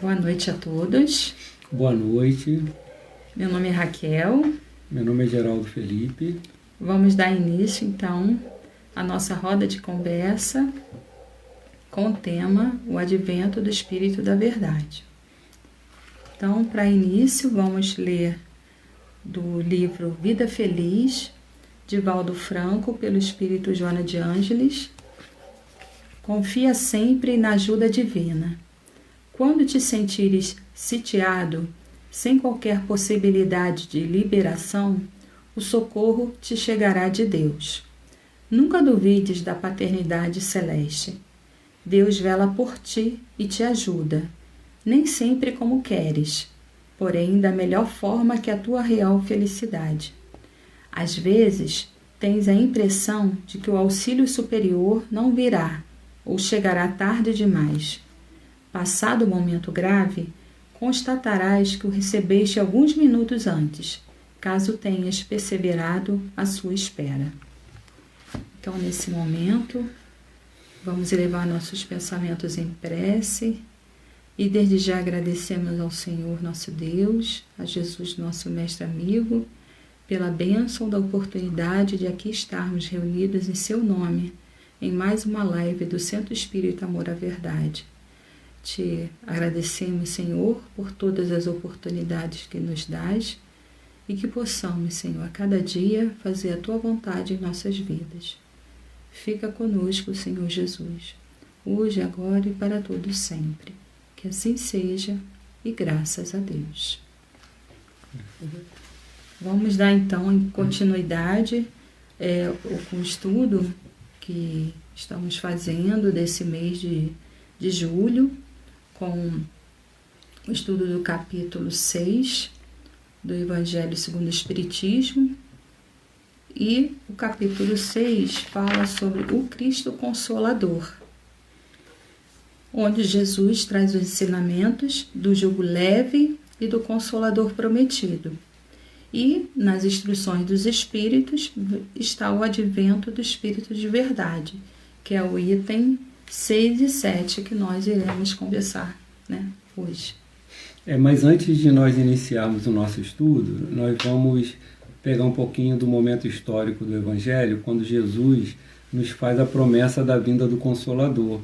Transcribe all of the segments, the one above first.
Boa noite a todos. Boa noite. Meu nome é Raquel. Meu nome é Geraldo Felipe. Vamos dar início, então, à nossa roda de conversa com o tema O Advento do Espírito da Verdade. Então, para início, vamos ler do livro Vida Feliz, de Valdo Franco, pelo Espírito Joana de Ângeles. Confia sempre na ajuda divina. Quando te sentires sitiado, sem qualquer possibilidade de liberação, o socorro te chegará de Deus. Nunca duvides da paternidade celeste. Deus vela por ti e te ajuda, nem sempre como queres, porém da melhor forma que a tua real felicidade. Às vezes, tens a impressão de que o auxílio superior não virá ou chegará tarde demais. Passado o momento grave, constatarás que o recebeste alguns minutos antes, caso tenhas perseverado a sua espera. Então, nesse momento, vamos elevar nossos pensamentos em prece e desde já agradecemos ao Senhor nosso Deus, a Jesus nosso mestre amigo, pela bênção da oportunidade de aqui estarmos reunidos em seu nome, em mais uma live do Centro Espírita Amor à Verdade. Te agradecemos, Senhor, por todas as oportunidades que nos dás e que possamos, Senhor, a cada dia fazer a Tua vontade em nossas vidas. Fica conosco, Senhor Jesus, hoje, agora e para todos sempre. Que assim seja e graças a Deus. Vamos dar então em continuidade com o estudo que estamos fazendo desse mês de julho, com o estudo do capítulo 6 do Evangelho segundo o Espiritismo. E o capítulo 6 fala sobre o Cristo Consolador, onde Jesus traz os ensinamentos do jugo leve e do Consolador prometido. E nas instruções dos Espíritos está o advento do Espírito de Verdade, que é o item 6 e 7 que nós iremos conversar, hoje. Mas antes de nós iniciarmos o nosso estudo, nós vamos pegar um pouquinho do momento histórico do Evangelho, quando Jesus nos faz a promessa da vinda do Consolador,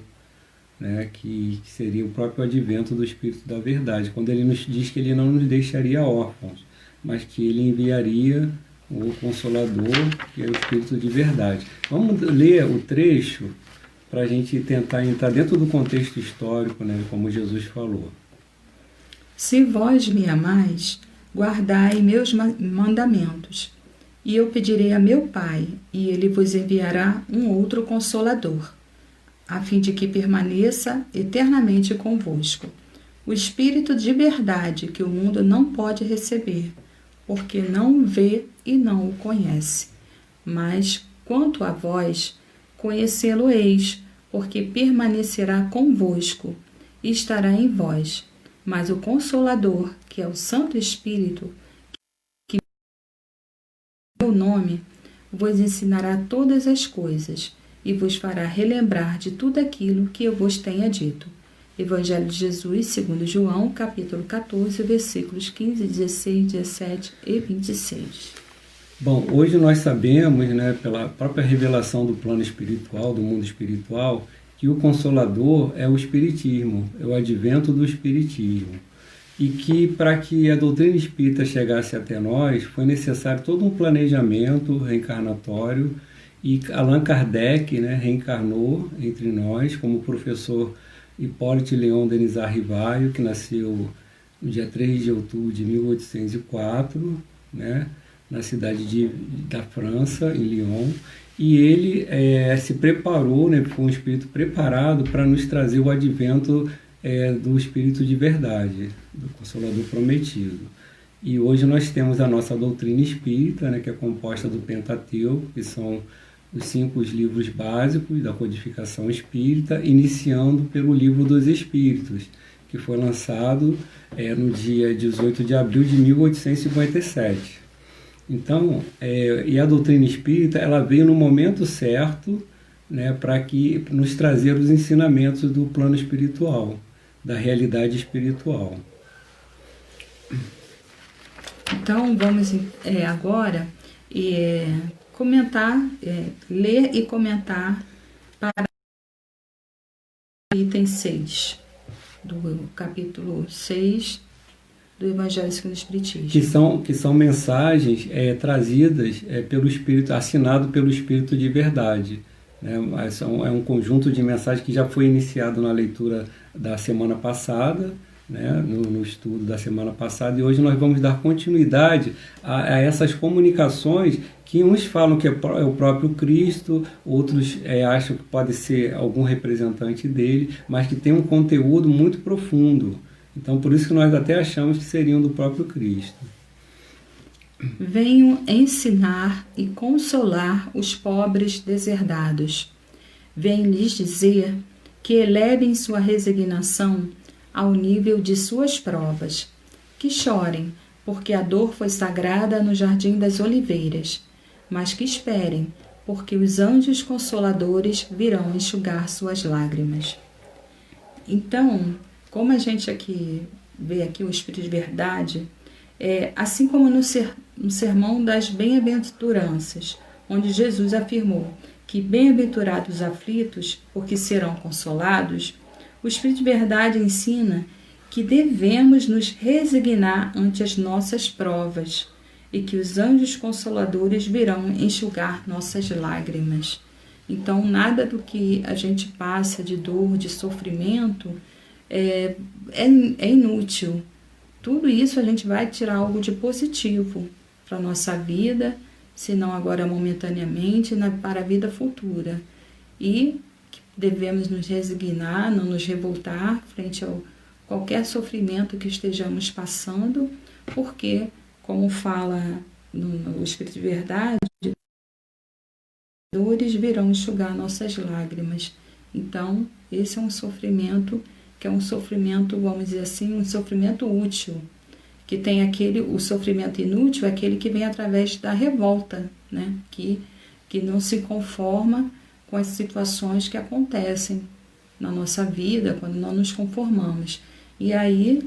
que seria o próprio advento do Espírito da Verdade, quando ele nos diz que ele não nos deixaria órfãos, mas que ele enviaria o Consolador, que é o Espírito de Verdade. Vamos ler o trecho para a gente tentar entrar dentro do contexto histórico, como Jesus falou. Se vós me amais, guardai meus mandamentos, e eu pedirei a meu Pai, e ele vos enviará um outro Consolador, a fim de que permaneça eternamente convosco, o Espírito de Verdade que o mundo não pode receber, porque não o vê e não o conhece. Mas, quanto a vós, conhecê-lo-eis, porque permanecerá convosco e estará em vós. Mas o Consolador, que é o Santo Espírito, que meu nome, vos ensinará todas as coisas e vos fará relembrar de tudo aquilo que eu vos tenha dito. Evangelho de Jesus, segundo João, capítulo 14, versículos 15, 16, 17 e 26. Bom, hoje nós sabemos, pela própria revelação do plano espiritual, do mundo espiritual, que o Consolador é o Espiritismo, é o advento do Espiritismo. E que para que a doutrina espírita chegasse até nós, foi necessário todo um planejamento reencarnatório, e Allan Kardec reencarnou entre nós como professor Hipólito Leon Denisard Rivaio, que nasceu no dia 3 de outubro de 1804, na cidade da França, em Lyon, e ele se preparou, foi um espírito preparado para nos trazer o advento do Espírito de Verdade, do Consolador prometido. E hoje nós temos a nossa doutrina espírita, que é composta do Pentateuco, que são os 5 livros básicos da codificação espírita, iniciando pelo Livro dos Espíritos, que foi lançado no dia 18 de abril de 1857. Então, e a doutrina espírita, ela veio no momento certo, né, para que nos trazer os ensinamentos do plano espiritual, da realidade espiritual. Então, vamos agora comentar, ler e comentar para o item 6, do capítulo 6 do Evangelho segundo o Espiritismo. Que são mensagens trazidas pelo Espírito, assinado pelo Espírito de Verdade. Né? É um conjunto de mensagens que já foi iniciado na leitura da semana passada, né? no estudo da semana passada, e hoje nós vamos dar continuidade a essas comunicações que uns falam que é o próprio Cristo, outros acham que pode ser algum representante dele, mas que tem um conteúdo muito profundo. Então, por isso que nós até achamos que seriam do próprio Cristo. Venho ensinar e consolar os pobres deserdados. Venho lhes dizer que elevem sua resignação ao nível de suas provas, que chorem, porque a dor foi sagrada no Jardim das Oliveiras, mas que esperem, porque os anjos consoladores virão enxugar suas lágrimas. Então, como a gente vê aqui o Espírito de Verdade, assim como no Sermão das Bem-aventuranças, onde Jesus afirmou que bem-aventurados os aflitos, porque serão consolados, o Espírito de Verdade ensina que devemos nos resignar ante as nossas provas e que os anjos consoladores virão enxugar nossas lágrimas. Então, nada do que a gente passa de dor, de sofrimento, é inútil. Tudo isso a gente vai tirar algo de positivo para a nossa vida, se não agora momentaneamente, para a vida futura. E devemos nos resignar, não nos revoltar frente a qualquer sofrimento que estejamos passando, porque, como fala no Espírito de Verdade, dores virão enxugar nossas lágrimas. Então, esse é um sofrimento que é um sofrimento, vamos dizer assim, um sofrimento útil, que tem o sofrimento inútil é aquele que vem através da revolta, né? que não se conforma com as situações que acontecem na nossa vida, quando não nos conformamos. E aí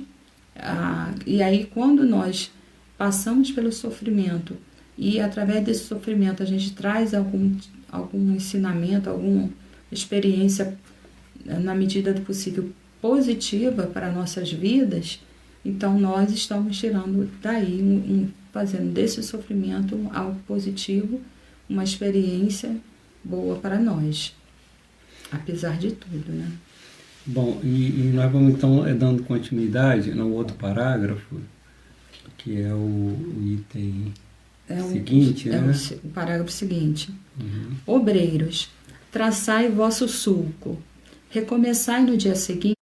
quando nós passamos pelo sofrimento e através desse sofrimento a gente traz algum ensinamento, alguma experiência, na medida do possível, positiva para nossas vidas, então nós estamos tirando daí, fazendo desse sofrimento algo positivo, uma experiência boa para nós, apesar de tudo, né? Bom, e nós vamos então dando continuidade no outro parágrafo, que é o item seguinte, né? O parágrafo seguinte. Obreiros, traçai vosso sulco, recomeçai no dia seguinte,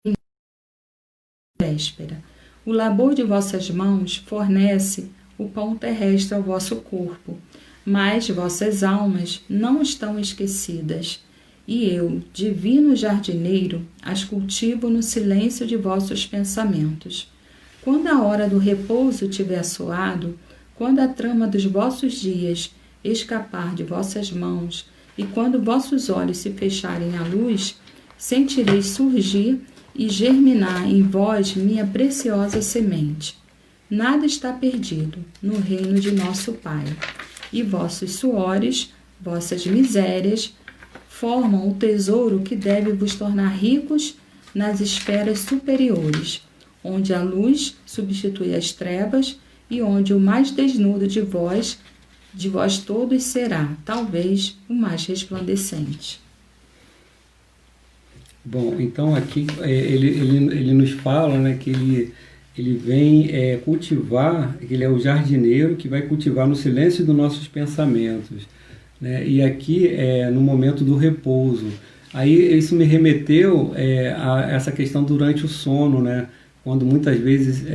véspera. O labor de vossas mãos fornece o pão terrestre ao vosso corpo, mas vossas almas não estão esquecidas, e eu, divino jardineiro, as cultivo no silêncio de vossos pensamentos. Quando a hora do repouso tiver soado, quando a trama dos vossos dias escapar de vossas mãos, e quando vossos olhos se fecharem à luz, sentireis surgir e germinar em vós minha preciosa semente. Nada está perdido no reino de nosso Pai, e vossos suores, vossas misérias, formam o tesouro que deve vos tornar ricos nas esferas superiores, onde a luz substitui as trevas e onde o mais desnudo de vós todos será, talvez, o mais resplandecente. Bom, então aqui ele nos fala, né, que ele vem cultivar, que ele é o jardineiro que vai cultivar no silêncio dos nossos pensamentos, né? E aqui no momento do repouso. Aí isso me remeteu a essa questão durante o sono, né? Quando muitas vezes,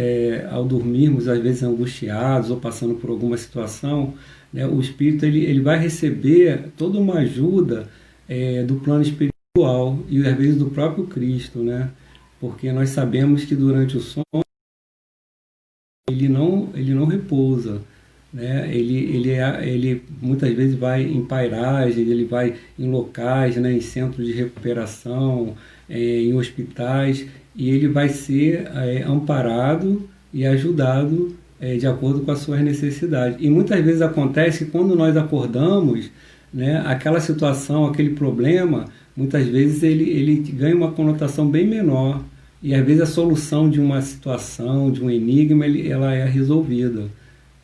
ao dormirmos, às vezes angustiados ou passando por alguma situação, né, o espírito ele vai receber toda uma ajuda do plano espiritual e às vezes do próprio Cristo, né? Porque nós sabemos que durante o sono ele não repousa, né? Ele muitas vezes vai em pairagem, ele vai em locais, né, em centros de recuperação, em hospitais, e ele vai ser amparado e ajudado de acordo com as suas necessidades. E muitas vezes acontece que quando nós acordamos, né, aquela situação, aquele problema, muitas vezes ele ganha uma conotação bem menor, e às vezes a solução de uma situação, de um enigma, ela é resolvida,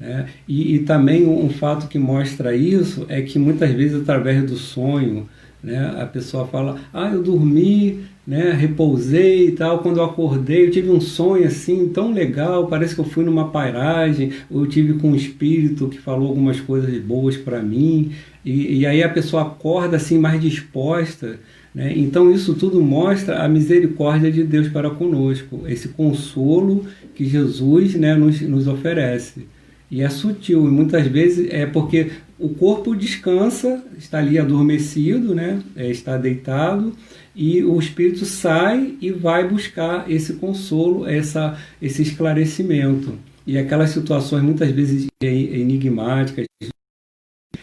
né? E também um fato que mostra isso é que muitas vezes através do sonho, né, a pessoa fala, eu dormi, né, repousei e tal, quando eu acordei eu tive um sonho assim tão legal, parece que eu fui numa pairagem, eu tive com um espírito que falou algumas coisas boas para mim, e aí a pessoa acorda assim mais disposta, né? Então isso tudo mostra a misericórdia de Deus para conosco, esse consolo que Jesus, né, nos oferece. E é sutil, e muitas vezes é porque o corpo descansa, está ali adormecido, né? Está deitado, e o espírito sai e vai buscar esse consolo, esse esclarecimento. E aquelas situações muitas vezes enigmáticas,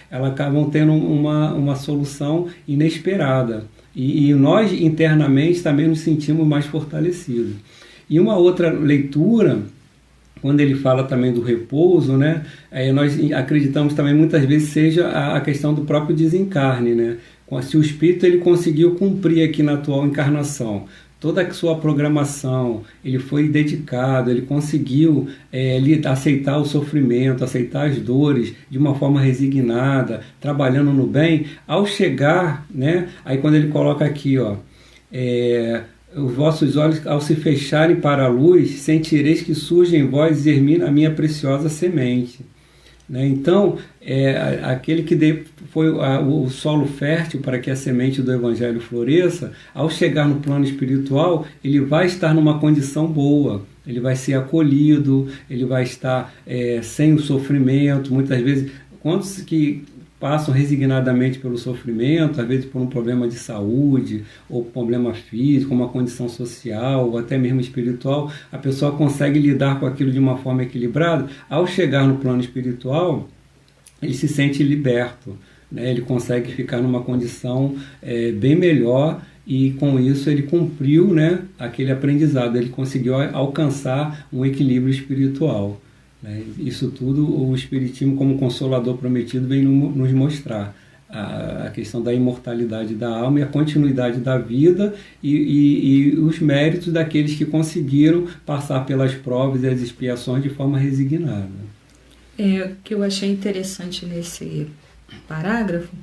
elas acabam tendo uma solução inesperada. E nós internamente também nos sentimos mais fortalecidos. E uma outra leitura, quando ele fala também do repouso, né, nós acreditamos também muitas vezes seja a questão do próprio desencarne, né? Se o espírito ele conseguiu cumprir aqui na atual encarnação toda a sua programação, ele foi dedicado, ele conseguiu aceitar o sofrimento, aceitar as dores de uma forma resignada, trabalhando no bem, ao chegar, né, aí quando ele coloca aqui, os vossos olhos, ao se fecharem para a luz, sentireis que surge em vós e germina a minha preciosa semente. Né? Então, aquele que foi o solo fértil para que a semente do Evangelho floresça, ao chegar no plano espiritual, ele vai estar numa condição boa, ele vai ser acolhido, ele vai estar sem o sofrimento. Muitas vezes, quantos que passam resignadamente pelo sofrimento, às vezes por um problema de saúde, ou problema físico, uma condição social, ou até mesmo espiritual, a pessoa consegue lidar com aquilo de uma forma equilibrada. Ao chegar no plano espiritual, ele se sente liberto, né? Ele consegue ficar numa condição bem melhor, e com isso ele cumpriu, né, aquele aprendizado, ele conseguiu alcançar um equilíbrio espiritual. Isso tudo o Espiritismo, como consolador prometido, vem nos mostrar a questão da imortalidade da alma e a continuidade da vida e os méritos daqueles que conseguiram passar pelas provas e as expiações de forma resignada. O que eu achei interessante nesse parágrafo,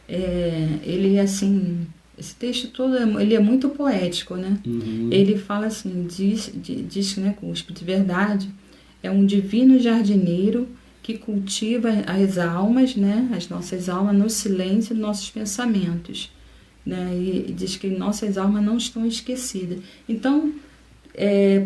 ele assim, esse texto todo ele é muito poético, né? Uhum. Ele fala assim, diz, né, com o Espírito de Verdade, é um divino jardineiro que cultiva as almas, né, as nossas almas no silêncio dos nossos pensamentos, né, e diz que nossas almas não estão esquecidas. Então,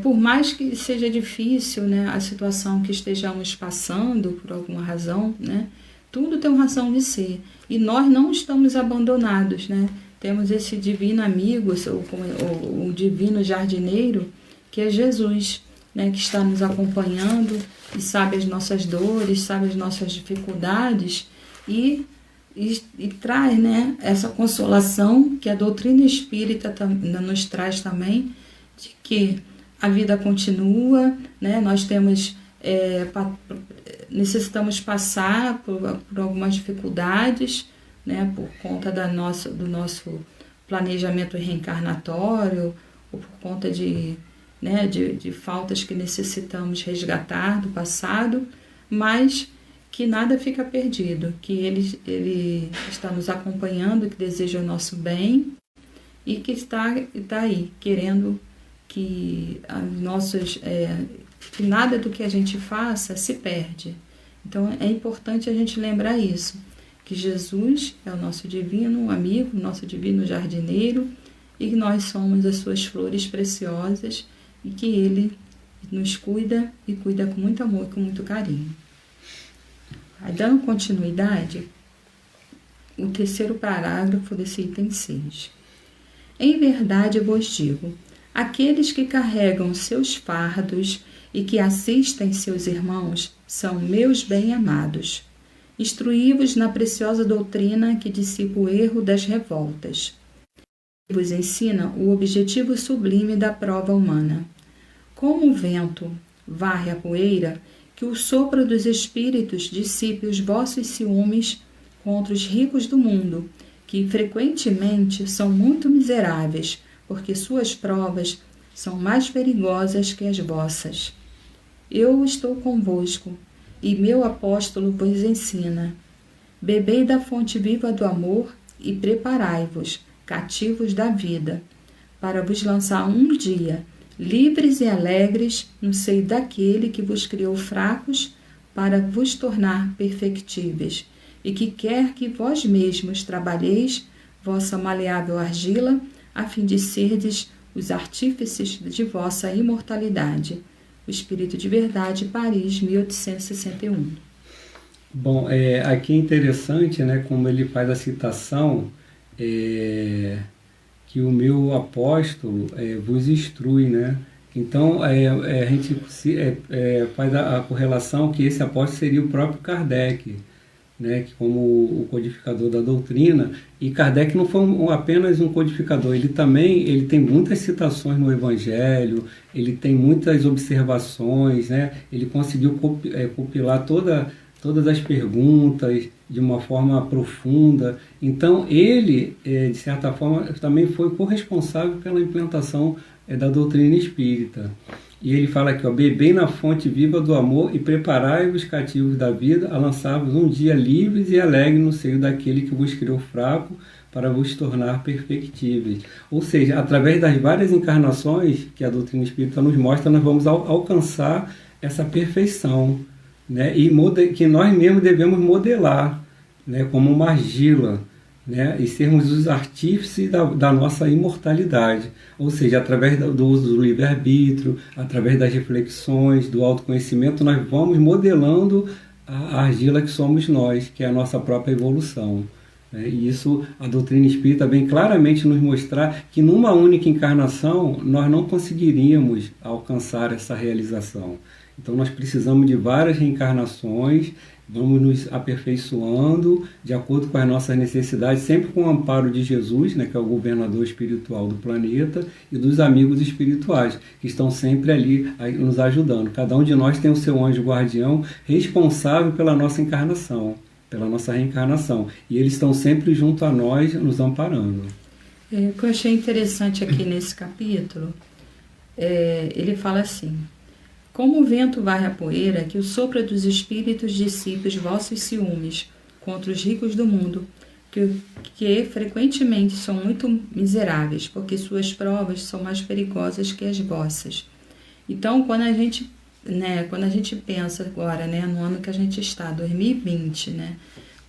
por mais que seja difícil, né, a situação que estejamos passando por alguma razão, né, tudo tem uma razão de ser, e nós não estamos abandonados, né? Temos esse divino amigo, o divino jardineiro, que é Jesus, né, que está nos acompanhando e sabe as nossas dores, sabe as nossas dificuldades e traz, né, essa consolação que a doutrina espírita nos traz também, de que a vida continua, né, nós temos, necessitamos passar por algumas dificuldades, né, por conta do nosso planejamento reencarnatório, ou por conta de faltas que necessitamos resgatar do passado, mas que nada fica perdido, que ele está nos acompanhando, que deseja o nosso bem e que está aí, querendo que que nada do que a gente faça se perde. Então é importante a gente lembrar isso, que Jesus é o nosso divino amigo, nosso divino jardineiro, e que nós somos as suas flores preciosas, e que Ele nos cuida e cuida com muito amor e com muito carinho. Aí, dando continuidade, o terceiro parágrafo desse item 6. Em verdade vos digo, aqueles que carregam seus fardos e que assistem seus irmãos são meus bem-amados. Instruí-vos na preciosa doutrina que dissipa o erro das revoltas. Vos ensina o objetivo sublime da prova humana. Como o vento varre a poeira, que o sopro dos espíritos dissipe os vossos ciúmes contra os ricos do mundo, que frequentemente são muito miseráveis, porque suas provas são mais perigosas que as vossas. Eu estou convosco, e meu apóstolo vos ensina. Bebei da fonte viva do amor e preparai-vos, cativos da vida, para vos lançar um dia, livres e alegres, no seio daquele que vos criou fracos, para vos tornar perfectíveis, e que quer que vós mesmos trabalheis vossa maleável argila, a fim de serdes os artífices de vossa imortalidade. O Espírito de Verdade, Paris, 1861. Bom, aqui é interessante, né, como ele faz a citação, que o meu apóstolo vos instrui, né? Então, a gente faz a correlação que esse apóstolo seria o próprio Kardec, né, que como o codificador da doutrina. E Kardec não foi apenas um codificador, ele tem muitas citações no Evangelho, ele tem muitas observações, né, ele conseguiu compilar todas as perguntas de uma forma profunda. Então ele, de certa forma, também foi corresponsável pela implantação da doutrina espírita. E ele fala aqui, bebei na fonte viva do amor e preparai-vos cativos da vida a lançar-vos um dia livres e alegres no seio daquele que vos criou fraco para vos tornar perfectíveis. Ou seja, através das várias encarnações que a doutrina espírita nos mostra, nós vamos alcançar essa perfeição, né? E que nós mesmos devemos modelar, né? Como uma argila, né, e sermos os artífices da nossa imortalidade, ou seja, através do uso do livre-arbítrio, através das reflexões, do autoconhecimento, nós vamos modelando a argila que somos nós, que é a nossa própria evolução. Né? E isso a doutrina espírita vem claramente nos mostrar que numa única encarnação nós não conseguiríamos alcançar essa realização. Então nós precisamos de várias reencarnações, vamos nos aperfeiçoando de acordo com as nossas necessidades, sempre com o amparo de Jesus, né, que é o governador espiritual do planeta, e dos amigos espirituais, que estão sempre ali nos ajudando. Cada um de nós tem o seu anjo guardião responsável pela nossa encarnação, pela nossa reencarnação. E eles estão sempre junto a nós, nos amparando. O que eu achei interessante aqui nesse capítulo, ele fala assim: como o vento varre a poeira, que o sopro dos espíritos dissipe os vossos ciúmes contra os ricos do mundo, que frequentemente são muito miseráveis, porque suas provas são mais perigosas que as vossas. Então, quando a gente pensa agora, né, no ano que a gente está, 2020, né,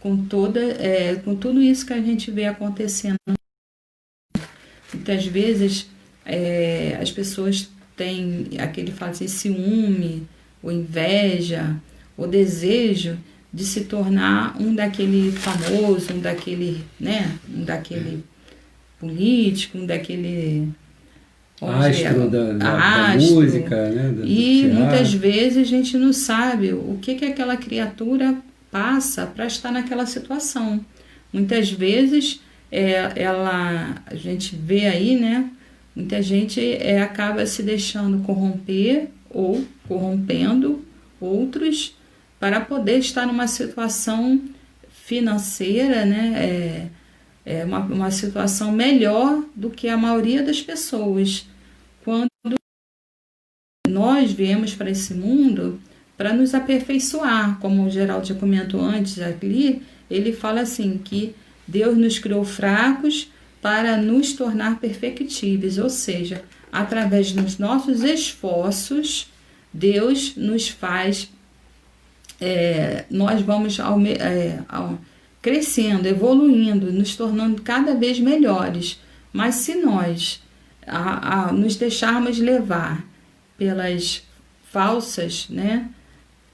com tudo isso que a gente vê acontecendo, muitas vezes as pessoas tem aquele fazer ciúme, ou inveja, ou desejo de se tornar um daquele famoso, um daquele político, um daquele astro da música, né? E muitas vezes a gente não sabe o que aquela criatura passa para estar naquela situação. Muitas vezes a gente vê aí, né? Muita gente acaba se deixando corromper ou corrompendo outros para poder estar numa situação financeira, né? Uma situação melhor do que a maioria das pessoas. Quando nós viemos para esse mundo para nos aperfeiçoar, como o Geraldo já comentou antes ali, ele fala assim que Deus nos criou fracos para nos tornar perfectíveis, ou seja, através dos nossos esforços, Deus nos faz, nós vamos crescendo, evoluindo, nos tornando cada vez melhores. Mas se nós nos deixarmos levar pelas falsas, né,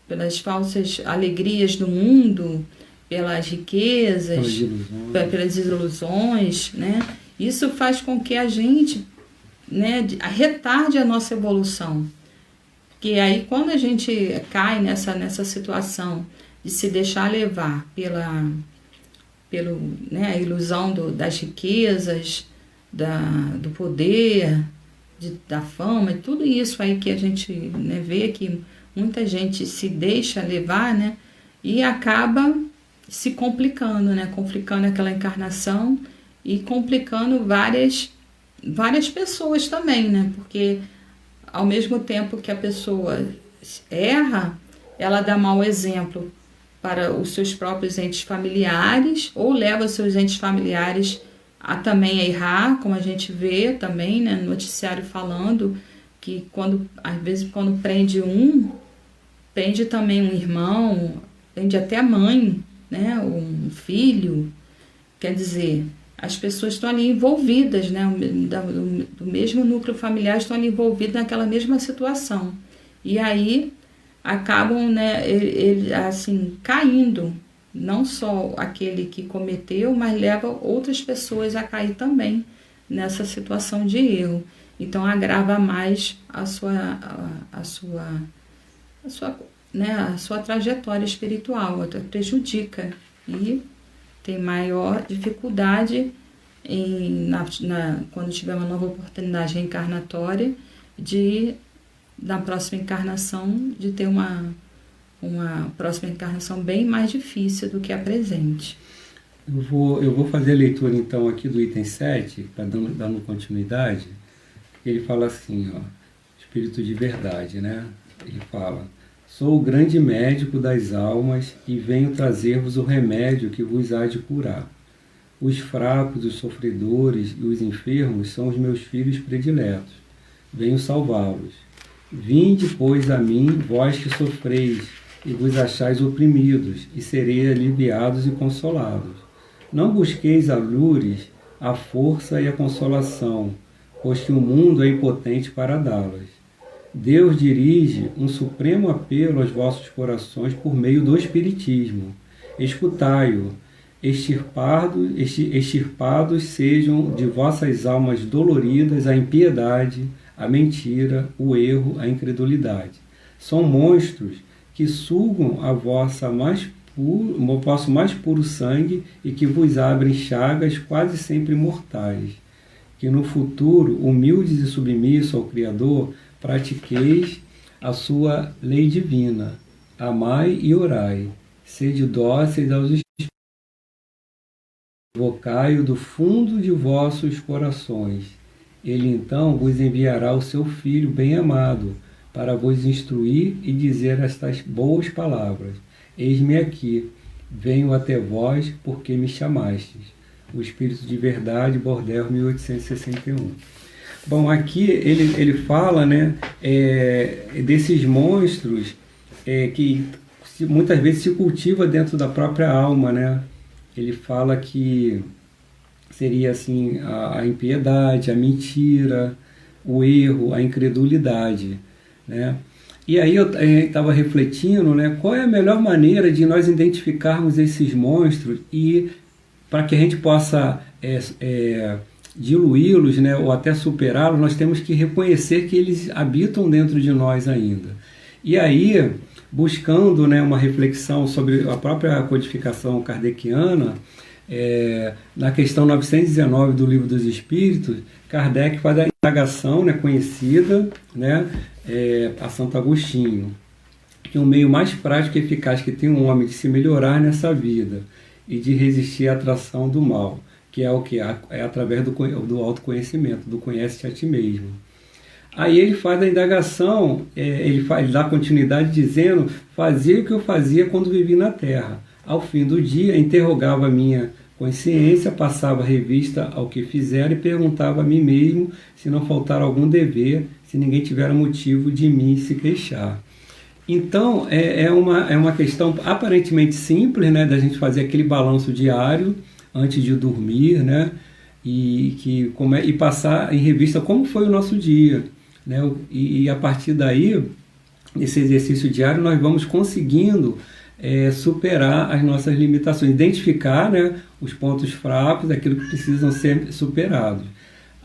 pelas falsas alegrias do mundo, pelas riquezas, pelas ilusões, né? Isso faz com que a gente, né, retarde a nossa evolução. Porque aí quando a gente cai nessa situação de se deixar levar né, a ilusão das riquezas, do poder, da fama, e tudo isso aí que a gente, né, vê que muita gente se deixa levar, né, e acaba se complicando, né, complicando aquela encarnação e complicando várias pessoas também, né, porque ao mesmo tempo que a pessoa erra, ela dá mau exemplo para os seus próprios entes familiares, ou leva os seus entes familiares também a errar, como a gente vê também, né, no noticiário falando que às vezes quando prende também um irmão, prende até a mãe, né, um filho. Quer dizer, as pessoas estão ali envolvidas, né, do mesmo núcleo familiar, estão ali envolvidas naquela mesma situação. E aí acabam, né, assim, caindo. Não só aquele que cometeu, mas leva outras pessoas a cair também nessa situação de erro. Então agrava mais a sua trajetória espiritual, prejudica e tem maior dificuldade quando tiver uma nova oportunidade reencarnatória na próxima encarnação de ter uma próxima encarnação bem mais difícil do que a presente. Eu vou fazer a leitura então aqui do item 7, para dando continuidade. Ele fala assim, ó, espírito de verdade, né? Ele fala: sou o grande médico das almas e venho trazer-vos o remédio que vos há de curar. Os fracos, os sofredores e os enfermos são os meus filhos prediletos. Venho salvá-los. Vinde, pois, a mim, vós que sofreis, e vos achais oprimidos, e serei aliviados e consolados. Não busqueis alures, a força e a consolação, pois que o mundo é impotente para dá-las. Deus dirige um supremo apelo aos vossos corações por meio do Espiritismo. Escutai-o, extirpados sejam de vossas almas doloridas a impiedade, a mentira, o erro, a incredulidade. São monstros que sugam o vosso mais puro sangue e que vos abrem chagas quase sempre mortais. Que no futuro, humildes e submissos ao Criador, pratiqueis a sua lei divina. Amai e orai. Sede dóceis aos Espíritos. Invocai-o do fundo de vossos corações. Ele então vos enviará o seu Filho bem-amado, para vos instruir e dizer estas boas palavras. Eis-me aqui, venho até vós, porque me chamastes. O Espírito de Verdade, Bordel, 1861. Bom, aqui ele fala, né, desses monstros que muitas vezes se cultiva dentro da própria alma, né? Ele fala que seria assim a impiedade, a mentira, o erro, a incredulidade, né? E aí eu estava refletindo, né, qual é a melhor maneira de nós identificarmos esses monstros e para que a gente possa diluí-los, né, ou até superá-los, nós temos que reconhecer que eles habitam dentro de nós ainda. E aí, buscando, né, uma reflexão sobre a própria codificação kardeciana, na questão 919 do Livro dos Espíritos, Kardec faz a indagação, né, conhecida, né, a Santo Agostinho, que o meio mais prático e eficaz que tem um homem de se melhorar nessa vida e de resistir à atração do mal, que é o que é através do autoconhecimento, do conhece-te a ti mesmo. Aí ele faz a indagação, ele dá continuidade dizendo: fazia o que eu fazia quando vivi na Terra. Ao fim do dia, interrogava a minha consciência, passava revista ao que fizera e perguntava a mim mesmo se não faltar algum dever, se ninguém tiver motivo de mim se queixar. Então, é uma questão aparentemente simples, né, da gente fazer aquele balanço diário antes de dormir, né, e passar em revista como foi o nosso dia, né, e a partir daí, nesse exercício diário, nós vamos conseguindo superar as nossas limitações, identificar, né, os pontos fracos, aquilo que precisam ser superados.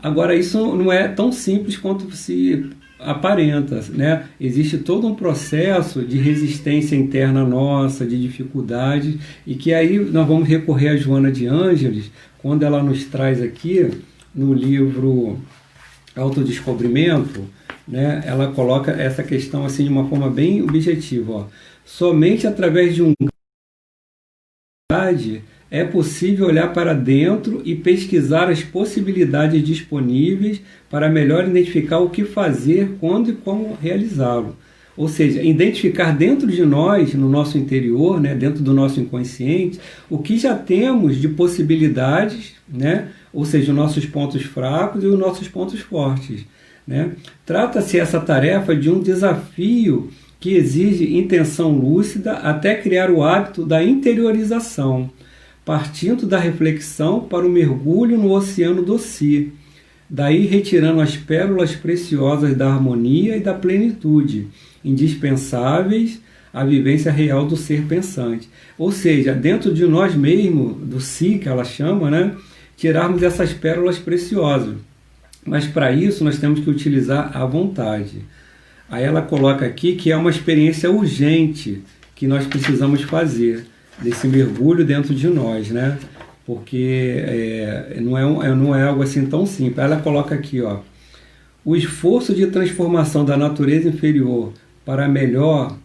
Agora, isso não é tão simples quanto se aparenta, né? Existe todo um processo de resistência interna nossa, de dificuldade, e que aí nós vamos recorrer a Joana de Ângeles, quando ela nos traz aqui no livro Autodescobrimento, né? Ela coloca essa questão assim de uma forma bem objetiva, ó. Somente através de um é possível olhar para dentro e pesquisar as possibilidades disponíveis para melhor identificar o que fazer, quando e como realizá-lo. Ou seja, identificar dentro de nós, no nosso interior, né, dentro do nosso inconsciente, o que já temos de possibilidades, né, ou seja, os nossos pontos fracos e os nossos pontos fortes, né? Trata-se essa tarefa de um desafio que exige intenção lúcida até criar o hábito da interiorização, partindo da reflexão para o mergulho no oceano do si, daí retirando as pérolas preciosas da harmonia e da plenitude, indispensáveis à vivência real do ser pensante. Ou seja, dentro de nós mesmos, do si, que ela chama, né, tirarmos essas pérolas preciosas. Mas para isso nós temos que utilizar a vontade. Aí ela coloca aqui que é uma experiência urgente que nós precisamos fazer, desse mergulho dentro de nós, né? Porque não é algo assim tão simples. Ela coloca aqui, ó, o esforço de transformação da natureza inferior para melhor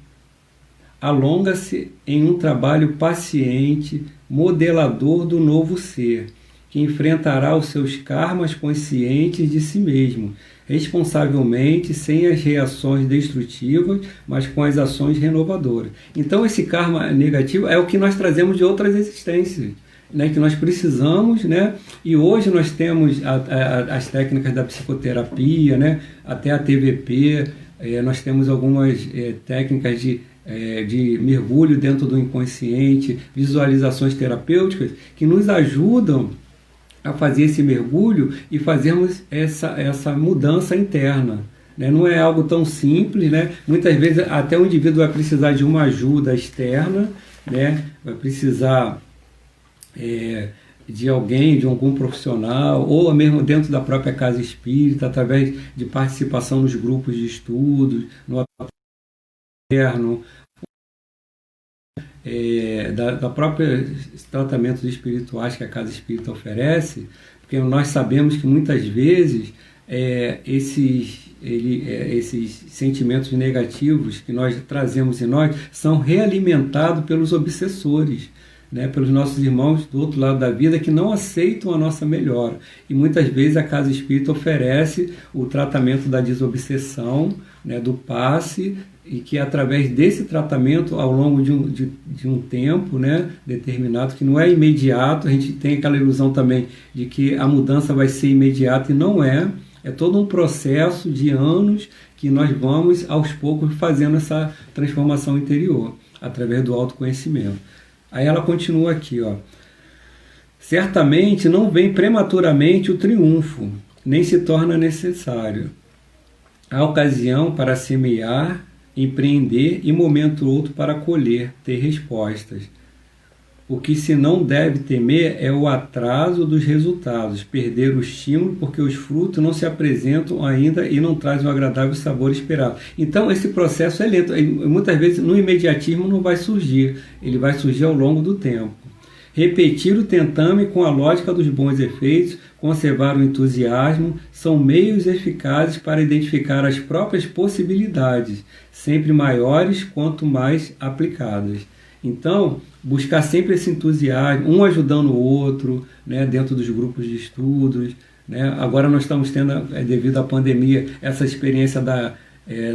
alonga-se em um trabalho paciente, modelador do novo ser, que enfrentará os seus karmas conscientes de si mesmo, responsavelmente, sem as reações destrutivas, mas com as ações renovadoras. Então esse karma negativo é o que nós trazemos de outras existências, né, que nós precisamos, né? E hoje nós temos as técnicas da psicoterapia, né, até a TVP, nós temos algumas técnicas de mergulho dentro do inconsciente, visualizações terapêuticas, que nos ajudam a fazer esse mergulho e fazermos essa mudança interna, né? Não é algo tão simples, né? Muitas vezes até o indivíduo vai precisar de uma ajuda externa, né? Vai precisar de alguém, de algum profissional, ou mesmo dentro da própria casa espírita, através de participação nos grupos de estudos, no interno, da própria tratamentos espirituais que a casa espírita oferece, porque nós sabemos que muitas vezes esses sentimentos negativos que nós trazemos em nós são realimentados pelos obsessores, né, pelos nossos irmãos do outro lado da vida que não aceitam a nossa melhora. E muitas vezes a casa espírita oferece o tratamento da desobsessão, né, do passe, e que através desse tratamento, ao longo de um tempo, né, determinado, que não é imediato, a gente tem aquela ilusão também de que a mudança vai ser imediata, e não é. É todo um processo de anos que nós vamos, aos poucos, fazendo essa transformação interior, através do autoconhecimento. Aí ela continua aqui, ó. Certamente não vem prematuramente o triunfo, nem se torna necessário a ocasião para semear, empreender e momento outro para colher, ter respostas. O que se não deve temer é o atraso dos resultados, perder o estímulo porque os frutos não se apresentam ainda e não trazem o agradável sabor esperado. Então esse processo é lento, muitas vezes no imediatismo não vai surgir, ele vai surgir ao longo do tempo. Repetir o tentame com a lógica dos bons efeitos, conservar o entusiasmo, são meios eficazes para identificar as próprias possibilidades, sempre maiores quanto mais aplicadas. Então, buscar sempre esse entusiasmo, um ajudando o outro, né, dentro dos grupos de estudos, né? Agora nós estamos tendo, devido à pandemia, essa experiência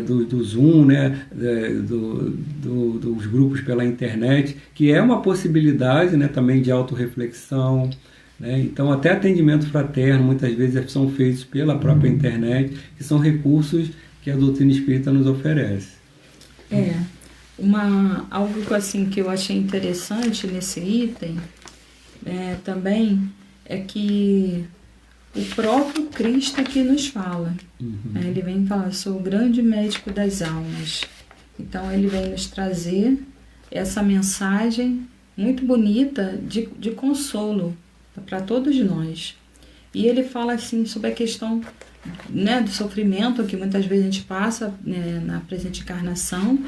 do Zoom, né, dos grupos pela internet, que é uma possibilidade, né, também de autorreflexão, né? Então até atendimento fraterno muitas vezes são feitos pela própria internet, que são recursos que a doutrina espírita nos oferece. Algo assim que eu achei interessante nesse item também é que o próprio Cristo aqui nos fala. Ele vem falar, sou o grande médico das almas. Então ele vem nos trazer essa mensagem muito bonita de consolo para todos nós. E ele fala assim sobre a questão né, do sofrimento que muitas vezes a gente passa, né, na presente encarnação,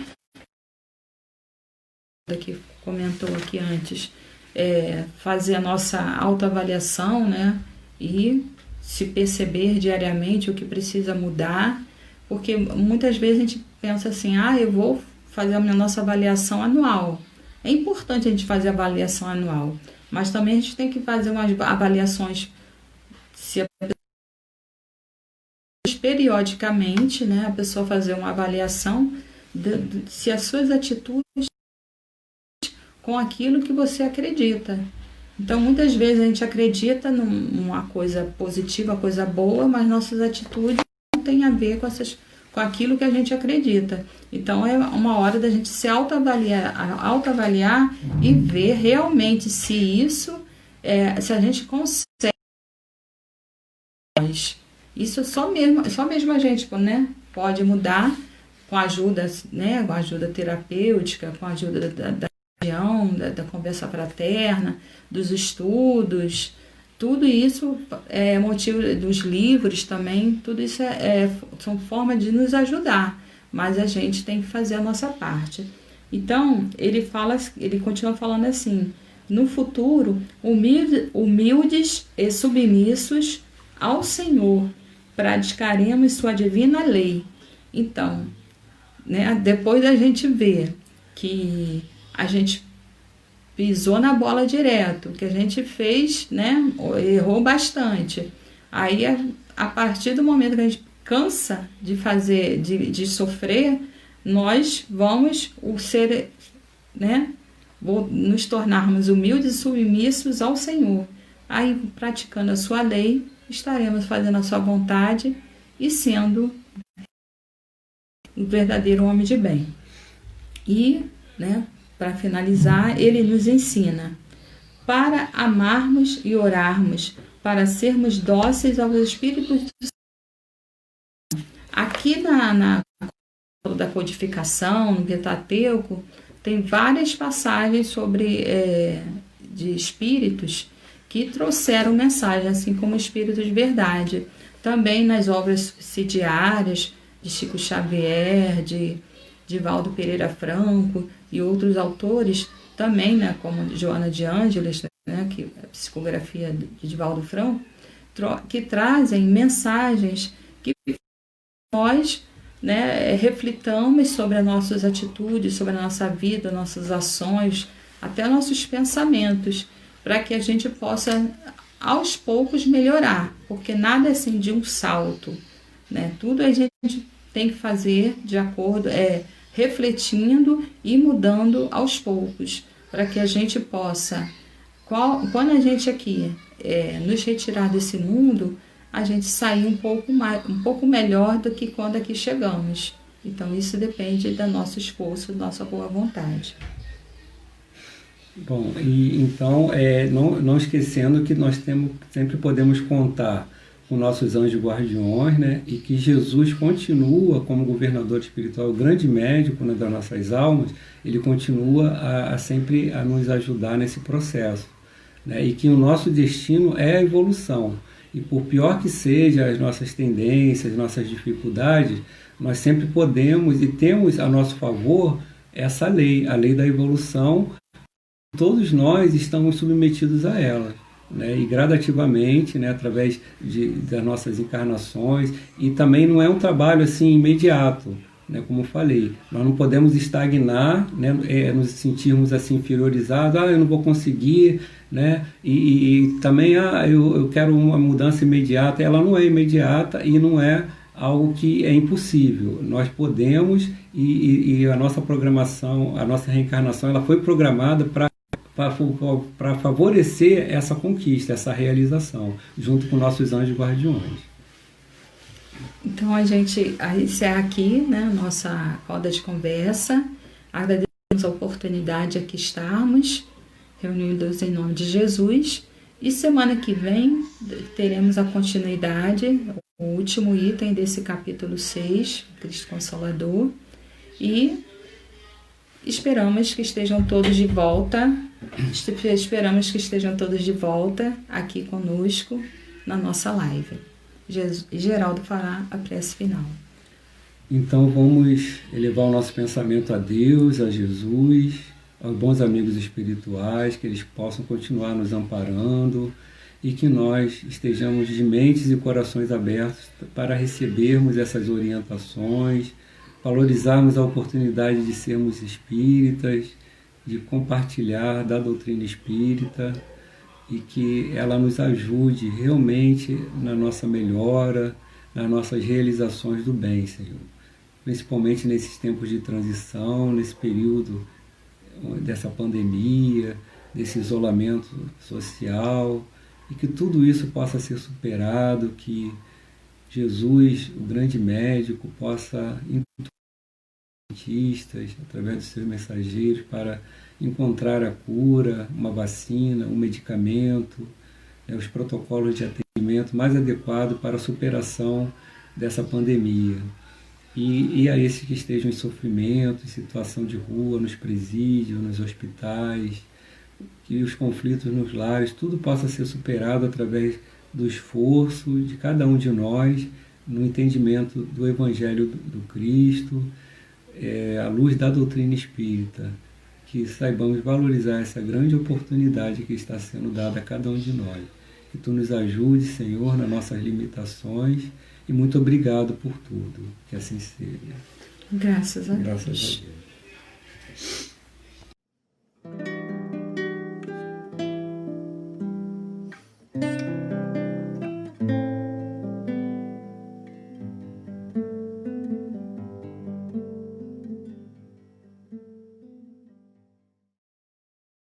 que comentou aqui antes, fazer a nossa autoavaliação, né, e se perceber diariamente o que precisa mudar, porque muitas vezes a gente pensa assim, eu vou fazer a nossa avaliação anual. É importante a gente fazer a avaliação anual, mas também a gente tem que fazer umas avaliações periodicamente, né, a pessoa fazer uma avaliação se as suas atitudes com aquilo que você acredita. Então, muitas vezes a gente acredita numa coisa positiva, coisa boa, mas nossas atitudes não têm a ver com aquilo que a gente acredita. Então, é uma hora da gente se autoavaliar e ver realmente se isso, se a gente consegue. Isso só mesmo a gente, né, pode mudar com a ajuda, né, com a ajuda terapêutica, com a ajuda da conversa fraterna, dos estudos, tudo isso é motivo dos livros também, tudo isso são formas de nos ajudar, mas a gente tem que fazer a nossa parte. Então, ele continua falando assim, no futuro, humildes e submissos ao Senhor, praticaremos sua divina lei. Então, né, depois da gente ver que a gente pisou na bola direto, que a gente fez, né, errou bastante. Aí, a partir do momento que a gente cansa de fazer, de sofrer, nós vamos nos tornarmos humildes e submissos ao Senhor. Aí, praticando a sua lei, estaremos fazendo a sua vontade e sendo um verdadeiro homem de bem. E, né, para finalizar, ele nos ensina para amarmos e orarmos, para sermos dóceis aos Espíritos do Senhor. Aqui na da codificação, no Pentateuco, tem várias passagens sobre de espíritos que trouxeram mensagem, assim como espíritos de verdade. Também nas obras subsidiárias de Chico Xavier, de Divaldo Pereira Franco e outros autores, também, né, como Joana de Ângeles, né, que é a psicografia de Divaldo Franco, que trazem mensagens que nós, né, reflitamos sobre as nossas atitudes, sobre a nossa vida, nossas ações, até nossos pensamentos, para que a gente possa, aos poucos, melhorar, porque nada é assim de um salto, né? Tudo a gente tem que fazer de acordo, refletindo e mudando aos poucos, para que a gente possa, quando a gente aqui nos retirar desse mundo, a gente sair um pouco melhor do que quando aqui chegamos. Então, isso depende do nosso esforço, da nossa boa vontade. Bom, e então, não esquecendo que nós sempre podemos contar com nossos anjos guardiões, né? E que Jesus continua como governador espiritual, o grande médico, né, das nossas almas, ele continua sempre a nos ajudar nesse processo, né? E que o nosso destino é a evolução. E por pior que sejam as nossas tendências, nossas dificuldades, nós sempre podemos e temos a nosso favor essa lei, a lei da evolução. Todos nós estamos submetidos a ela, né? E gradativamente, né, através das nossas encarnações, e também não é um trabalho assim imediato, né, como eu falei, nós não podemos estagnar, né, nos sentirmos assim inferiorizados, eu não vou conseguir, né, e também eu quero uma mudança imediata. Ela não é imediata e não é algo que é impossível. Nós podemos, e a nossa programação, a nossa reencarnação, ela foi programada para favorecer essa conquista, essa realização, junto com nossos anjos guardiões. Então, a gente encerra aqui, né, nossa roda de conversa. Agradecemos a oportunidade de aqui estarmos, reunidos em nome de Jesus. E semana que vem teremos a continuidade, o último item desse capítulo 6, Cristo Consolador. E esperamos que estejam todos de volta. Esperamos que estejam todos de volta aqui conosco na nossa live. e Geraldo fará a prece final. Então vamos elevar o nosso pensamento a Deus, a Jesus, aos bons amigos espirituais, que eles possam continuar nos amparando e que nós estejamos de mentes e corações abertos para recebermos essas orientações, valorizarmos a oportunidade de sermos espíritas, de compartilhar da doutrina espírita e que ela nos ajude realmente na nossa melhora, nas nossas realizações do bem, Senhor. Principalmente nesses tempos de transição, nesse período dessa pandemia, desse isolamento social, e que tudo isso possa ser superado, que Jesus, o grande médico, possa cientistas, através dos seus mensageiros, para encontrar a cura, uma vacina, um medicamento, os protocolos de atendimento mais adequados para a superação dessa pandemia. E a esses que estejam em sofrimento, em situação de rua, nos presídios, nos hospitais, que os conflitos nos lares, tudo possa ser superado através do esforço de cada um de nós, no entendimento do Evangelho do Cristo, à luz da doutrina espírita, que saibamos valorizar essa grande oportunidade que está sendo dada a cada um de nós. Que Tu nos ajude, Senhor, nas nossas limitações, e muito obrigado por tudo. Que assim seja. Graças a Deus. Graças a Deus.